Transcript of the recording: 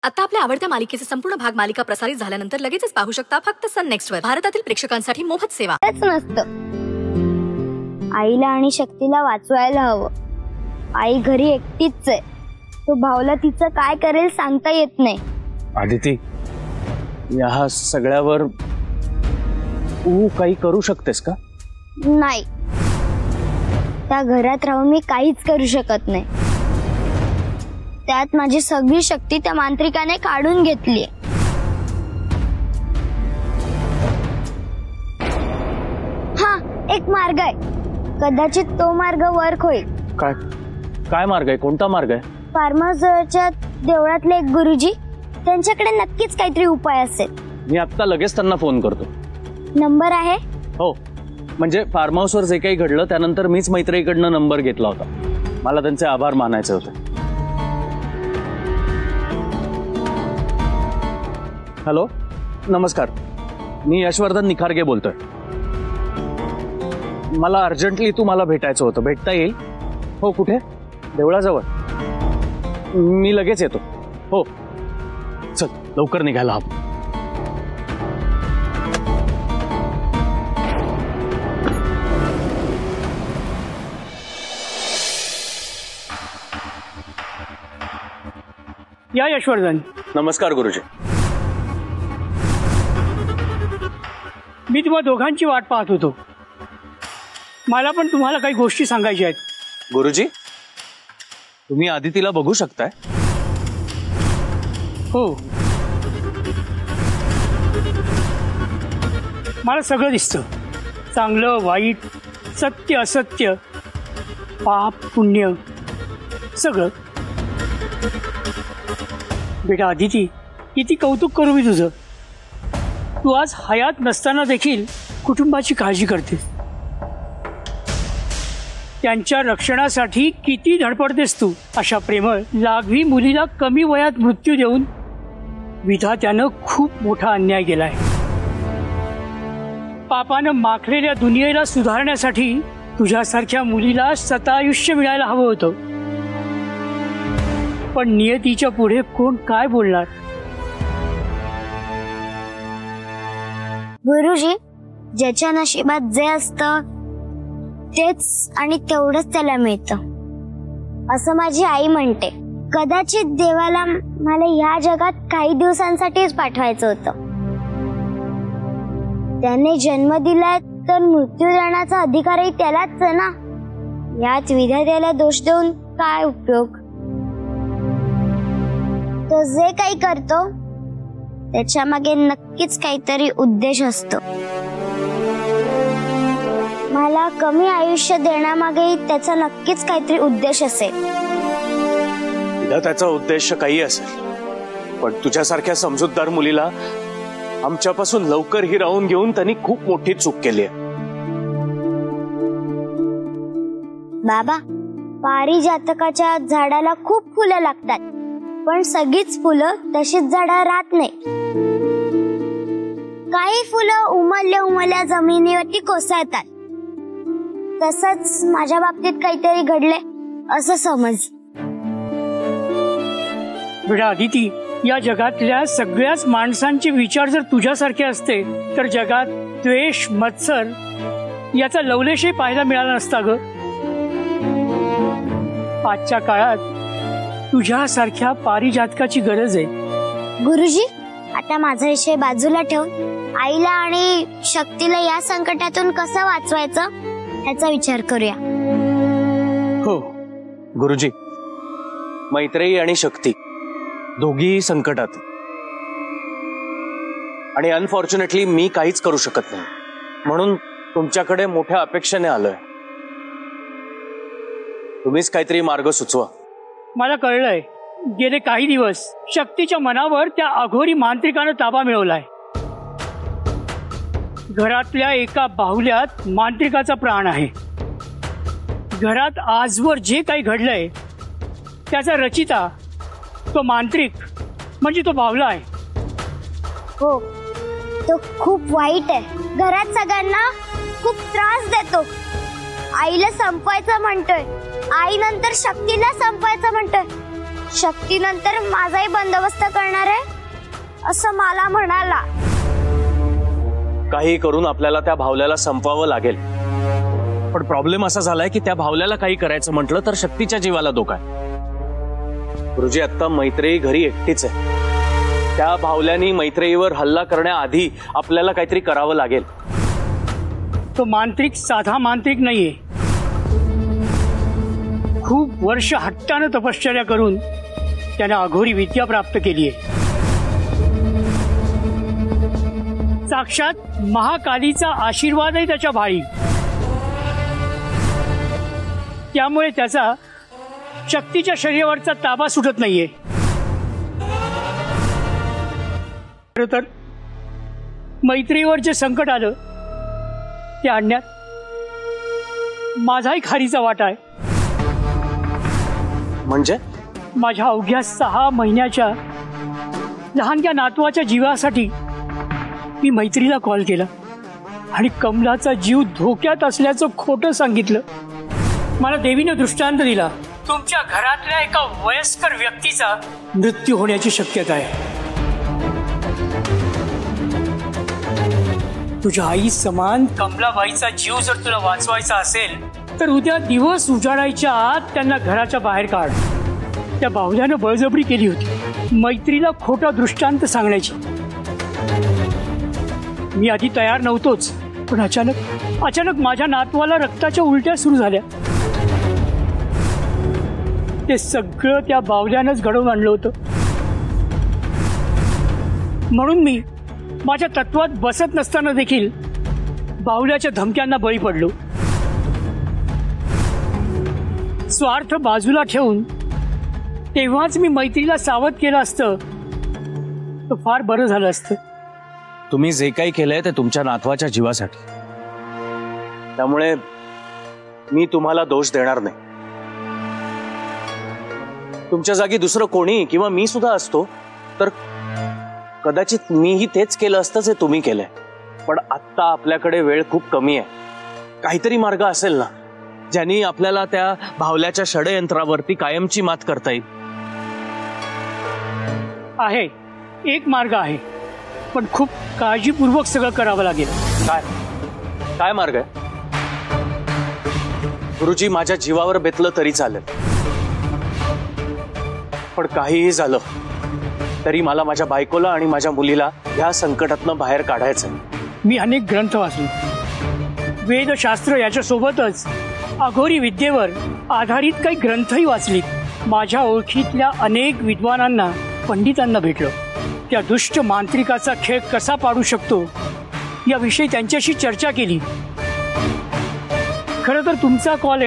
आता आपल्या आवडत्या मालिकेचे संपूर्ण भाग मालिका प्रसारित झाल्यानंतर लगेचच पाहू शकता फक्त सन नेक्स्ट वर. भारतातील प्रेक्षकांसाठी मोफत सेवा. नसतं. आईला आणि शक्तीला वाचवायला हवं. आई घरी एकटीच आहे. तो भावला तिचं काय करेल सांगता येत नाही. आदिती, या सगळ्यावर तू काही करू शकतेस का? नाही, त्या घरात राहून मी काहीच करू शकत नाही. त्यात माझी सगळी शक्ती त्या मांत्रिकाने काढून घेतली. हा, एक मार्ग आहे. कदाचित तो मार्ग वर्क होईल. काय काय मार्ग आहे? कोणता मार्ग आहे? फार्म हाऊसच्या देवळातले एक गुरुजी, त्यांच्याकडे नक्कीच काहीतरी उपाय असेल. मी आता लगेच त्यांना फोन करतो. नंबर आहे? हो, म्हणजे फार्म हाऊसवर जे काही घडलं त्यानंतर मीच मैत्रीकडनं नंबर घेतला होता. मला त्यांचे आभार मानायचे होते. हॅलो, नमस्कार. मी यशवर्धन निखारगे बोलतोय. मला अर्जंटली तुम्हाला भेटायचं होतं. भेटता येईल? हो. कुठे? देवळाजवळ. मी लगेच येतो. हो, चल लवकर निघायला हवं. या यशवर्धन. नमस्कार गुरुजी. मी तुम्हा दोघांची वाट पाहत होतो. मला पण तुम्हाला काही गोष्टी सांगायच्या आहेत. गुरुजी, तुम्ही आदितीला बघू शकताय? हो, मला सगळं दिसतं. चांगलं वाईट, सत्य असत्य, पाप पुण्य, सगळं. बेटा आदिती, किती कौतुक करू मी तुझं. तू आज हयात नसताना देखील कुटुंबाची काळजी करतेस. त्यांच्या रक्षणासाठी किती धडपडतेस तू. अशा प्रेमळ लाघवी मुलीला कमी वयात मृत्यू देऊन विधात्यानं खूप मोठा अन्याय केलाय. पापानं माखलेल्या दुनियेला सुधारण्यासाठी तुझ्यासारख्या मुलीला शतायुष्य मिळायला हवं होतं. पण नियतीच्या पुढे कोण काय बोलणार. गुरुजी, ज्याच्या नशिबात जे असतं तेच आणि तेवढंच त्याला मिळतं, असं माझी आई म्हणते. कदाचित देवाला मला ह्या जगात काही दिवसांसाठीच पाठवायचं होतं. त्याने जन्म दिलाय तर मृत्यू देण्याचा अधिकारही त्यालाच आहे ना. यात विधात्याला दोष देऊन काय उपयोग. तो जे काही करतो त्याच्या मागे नक्कीच काहीतरी उद्देश असतो. मला कमी आयुष्य देण्यामागे त्याचा नक्कीच काहीतरी उद्देश असेल. त्याचा उद्देश काही असेल, पण तुझ्यासारख्या समजूतदार मुलीला आमच्यापासून लवकर ही राहून घेऊन त्यांनी खूप मोठी चूक केली आहे. बाबा, पारिजातकाच्या झाडाला खूप फुलं लागतात, पण सगळीच फुलं तशीच झाडं राहत नाही. काही फुलं उमलल्या जमिनीवरती कोसळतात. तसंच माझ्या बाबतीत काहीतरी घडले असं समज. बेटा आदिती, या जगातल्या सगळ्याच माणसांचे विचार जर तुझ्यासारखे असते तर जगात द्वेष, मत्सर याचा लवलेशही पाहायला मिळाला नसता ग. आजच्या काळात तुझ्यासारख्या पारिजातकाची गरज आहे. गुरुजी, आता माझा विषय बाजूला ठेवून आईला आणि शक्तीला या संकटातून कसं वाचवायचं याचा विचार करूया. हो गुरुजी, मैत्रेयी आणि शक्ती दोघी संकटात, आणि अनफॉर्च्युनेटली मी काहीच करू शकत नाही. म्हणून तुमच्याकडे मोठ्या अपेक्षेने आलोय. तुम्हीच काहीतरी मार्ग सुचवा. मला कळलंय, गेले काही दिवस शक्तीच्या मनावर त्या अघोरी मांत्रिकानं ताबा मिळवलाय. घरातल्या एका बाहुल्यात मांत्रिकाचा प्राण आहे. घरात आजवर जे काही घडलंय त्याचा रचिता तो मांत्रिक म्हणजे तो बाहुला आहे. हो, तो खूप वाईट आहे. घरात सगळ्यांना खूप त्रास देतो. आईला संपवायचं म्हणतोय, आई नंतर शक्तीला संपवायचं म्हणतोय. शक्तीनंतर माझाही बंदोबस्त करणार आहे असं मला म्हणाला. काही करून आपल्याला त्या भावल्याला संपवावं लागेल. पण प्रॉब्लेम असा झालाय की त्या भावल्याला काही करायचं म्हटलं तर शक्तीच्या जीवाला धोका आहे. गुरुजी, आता मैत्रेयी घरी एकटीच आहे. त्या भावल्यानी मैत्रेयीवर हल्ला करण्याआधी आपल्याला काहीतरी करावं लागेल. तो मांत्रिक साधा मांत्रिक नाहीये. खूप वर्ष हट्टानं तपश्चर्या करून त्याने अघोरी विद्या प्राप्त केली आहे. साक्षात महाकालीचा आशीर्वादही त्याच्या भाळी. त्यामुळे त्याचा शक्तीच्या शरीरावरचा ताबा सुटत नाहीये. खरं तर मैत्रीवर जे संकट आलं ते आणण्यात माझाही खारीचा वाटा आहे. म्हणजे माझ्या अवघ्या 6 महिन्याच्या लहानग्या नातवाच्या जीवासाठी मी मैत्रीला कॉल केला आणि कमलाचा जीव धोक्यात असल्याचं खोटं सांगितलं. मला देवीने दृष्टांत दिला, तुमच्या घरातल्या एका वयस्कर व्यक्तीचा मृत्यू होण्याची शक्यता आहे. तुझ्या आई समान कमलाबाईचा जीव जर तुला वाचवायचा असेल तर उद्या दिवस उजाडायच्या आत त्यांना घराच्या बाहेर काढ. त्या बाहुल्यानं बळजबरी केली होती मैत्रीला खोटा दृष्टांत सांगण्याची. मी आधी तयार नव्हतोच, पण अचानक माझ्या नातवाला रक्ताच्या उलट्या सुरू झाल्या. ते सगळं त्या बाहुल्यानंच घडवून आणलं होतं. म्हणून मी माझ्या तत्वात बसत नसताना देखील बाहुल्याच्या धमक्यांना बळी पडलो. स्वार्थ बाजूला ठेवून तेव्हाच मी मैत्रीला सावध केलं असतं तर फार बरं झालं असतं. तुम्ही जे काही केलंय ते तुमच्या नातवाच्या जीवासाठी. त्यामुळे मी तुम्हाला दोष देणार नाही. तुमच्या जागी दुसरं कोणी किंवा मी सुद्धा असतो तर कदाचित मीही तेच केलं असतं जे तुम्ही केलंय. पण आत्ता आपल्याकडे वेळ खूप कमी आहे. काहीतरी मार्ग असेल ना ज्यांनी आपल्याला त्या भावल्याच्या षडयंत्रावरती कायमची मात करता येईल. आहे एक मार्ग आहे, पण खूप काळजीपूर्वक सगळं करावं लागेल. काय मार्ग आहे? गुरुजी, माझ्या जीवावर बेतलं तरी चालेल, पण काहीही झालं तरी मला माझ्या बायकोला आणि माझ्या मुलीला ह्या संकटातनं बाहेर काढायचं. मी अनेक ग्रंथ वाचले, वेदशास्त्र याच्यासोबतच अघोरी विद्येवर आधारित काही ग्रंथही वाचलीत. माझ्या ओळखीतल्या अनेक विद्वानांना, पंडितांना भेटलो. त्या दुष्ट मांत्रिकाचा खेळ कसा पाडू शकतो याविषयी त्यांच्याशी चर्चा केली. खरं तर तुमचा कॉल